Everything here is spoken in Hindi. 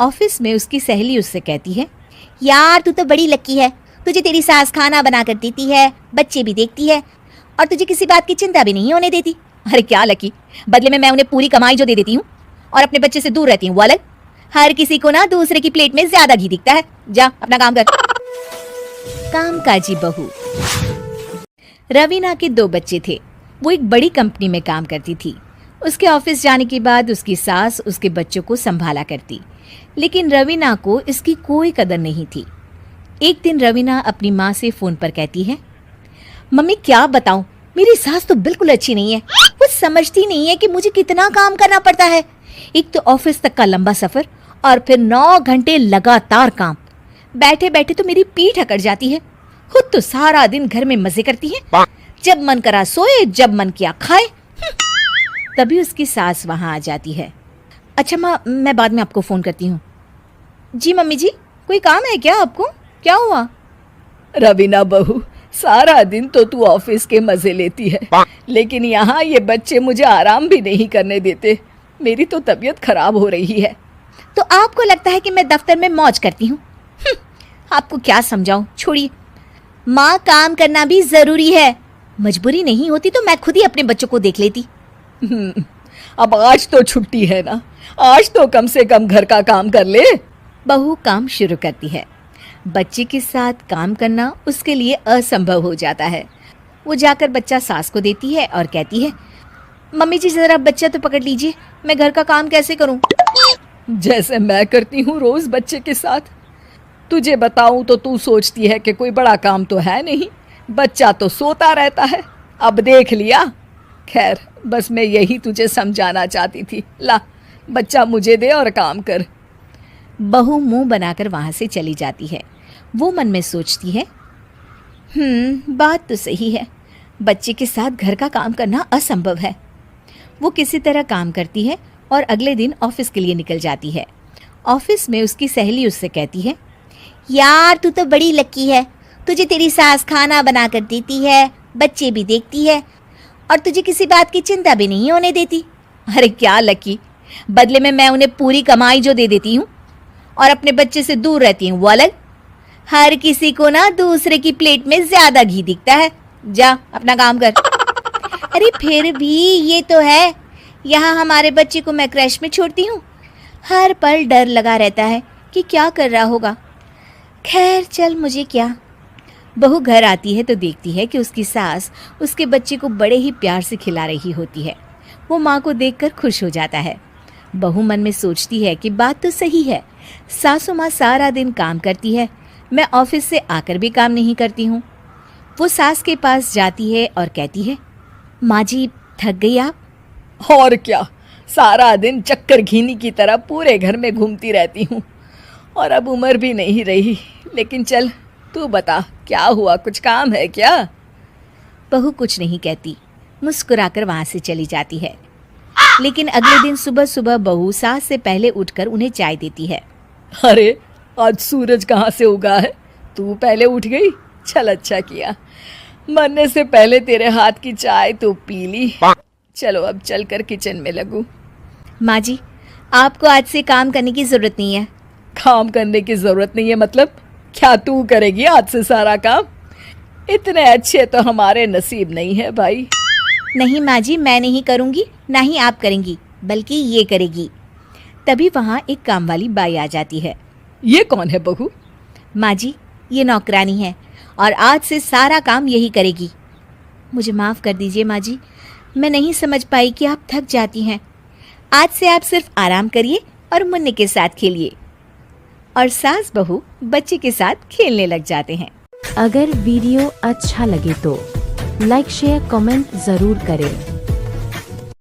ऑफिस में उसकी सहेली उससे कहती है, यार तू तो बड़ी लकी है, तुझे तेरी सास खाना बना कर देती है, बच्चे भी देखती है और तुझे किसी बात की चिंता भी नहीं होने देती। अरे क्या लकी, बदले में मैं उन्हें पूरी कमाई जो दे देती हूँ और अपने बच्चे से दूर रहती हूँ वो अलग। हर किसी को ना दूसरे की प्लेट में ज्यादा घी दिखता है। जा अपना काम कर। कामकाजी बहू। रवीना के 2 बच्चे थे। वो एक बड़ी कंपनी में काम करती थी। उसके ऑफिस जाने के बाद उसकी सास उसके बच्चों को संभाला करती, लेकिन रवीना को इसकी कोई कदर नहीं थी। एक दिन रवीना अपनी माँ से फोन पर कहती है, मम्मी क्या बताऊं, मेरी सास तो बिल्कुल अच्छी नहीं है। वो समझती नहीं है कि मुझे कितना काम करना पड़ता है। एक तो ऑफिस तक का लंबा सफर और फिर 9 घंटे लगातार काम। बैठे बैठे तो मेरी पीठ अकड़ जाती है। खुद तो सारा दिन घर में मजे करती है, जब मन करा सोए, जब मन किया खाए। तभी उसकी सास वहां आ जाती है। अच्छा माँ, मैं बाद में आपको फोन करती हूँ। जी मम्मी जी, कोई काम है क्या आपको? क्या हुआ? रवीना बहू, सारा दिन तो तू ऑफिस के मजे लेती है, लेकिन यहाँ ये बच्चे मुझे आराम भी नहीं करने देते। मेरी तो तबीयत खराब हो रही है। तो आपको लगता है कि मैं दफ्तर में मौज करती हूँ? आपको क्या समझाऊं, छोड़िए। माँ, काम करना भी जरूरी है। मजबूरी नहीं होती तो मैं खुद ही अपने बच्चों को देख लेती। अब आज तो छुट्टी है ना, आज तो कम से कम घर का काम कर ले। बहू काम शुरू करती है। बच्चे के साथ काम करना उसके लिए असंभव हो जाता है। वो जाकर बच्चा सास को देती है और कहती है, मम्मी जी जरा बच्चा तो पकड़ लीजिए, मैं घर का काम कैसे करूं? जैसे मैं करती हूँ रोज बच्चे के साथ। तुझे बताऊं तो तू सोचती है कि कोई बड़ा काम तो है नहीं, बच्चा तो सोता रहता है। अब देख लिया। खैर, बस मैं यही तुझे समझाना चाहती थी। ला, बच्चा मुझे दे और काम कर। बहू मुंह बनाकर वहां से चली जाती है। वो मन में सोचती है, बात तो सही है, बच्चे के साथ घर का काम करना असंभव है। वो किसी तरह काम करती है और अगले दिन ऑफिस के लिए निकल जाती है। ऑफिस में उसकी सहेली उससे कहती है, यार तू तो बड़ी लकी है, तुझे तेरी सास खाना बना कर देती है, बच्चे भी देखती है और तुझे किसी बात की चिंता भी नहीं होने देती। अरे क्या लकी, बदले में मैं उन्हें पूरी कमाई जो दे देती हूँ और अपने बच्चे से दूर रहती हूँ वो अलग। हर किसी को ना दूसरे की प्लेट में ज्यादा घी दिखता है। जा अपना काम कर। अरे फिर भी ये तो है, यहाँ हमारे बच्चे को मैं क्रैश में छोड़ती हूँ, हर पल डर लगा रहता है कि क्या कर रहा होगा। खैर चल, मुझे क्या। बहू घर आती है तो देखती है कि उसकी सास उसके बच्चे को बड़े ही प्यार से खिला रही होती है। वो माँ को देखकर खुश हो जाता है। बहू मन में सोचती है कि बात तो सही है, सासू माँ सारा दिन काम करती है, मैं ऑफिस से आकर भी काम नहीं करती हूँ। वो सास के पास जाती है और कहती है, माँ जी थक गई आप? और क्या, सारा दिन चक्कर घीनी की तरह पूरे घर में घूमती रहती हूँ और अब उम्र भी नहीं रही। लेकिन चल तू बता, क्या हुआ, कुछ काम है क्या? बहू कुछ नहीं कहती, मुस्कुराकर वहां से चली जाती है। लेकिन अगले दिन सुबह सुबह बहू सास से पहले उठकर उन्हें चाय देती है। अरे आज सूरज कहाँ से उगा है, तू पहले उठ गई? चल अच्छा किया, मरने से पहले तेरे हाथ की चाय तो पी ली। चलो अब चलकर किचन में लगूं। माँ जी, आपको आज से काम करने की जरूरत नहीं है। काम करने की जरूरत नहीं है मतलब? क्या तू करेगी आज से सारा काम? इतने अच्छे तो हमारे नसीब नहीं है भाई। नहीं माँ जी, मैं नहीं करूँगी, ना ही आप करेंगी, बल्कि ये करेगी। तभी वहाँ एक काम वाली बाई आ जाती है। ये कौन है बहू? माँ जी, ये नौकरानी है और आज से सारा काम यही करेगी। मुझे माफ़ कर दीजिए माँ जी, मैं नहीं समझ पाई कि आप थक जाती हैं। आज से आप सिर्फ आराम करिए और मुन्ने के साथ खेलिए। और सास बहू बच्चे के साथ खेलने लग जाते हैं। अगर वीडियो अच्छा लगे तो लाइक शेयर कमेंट जरूर करें।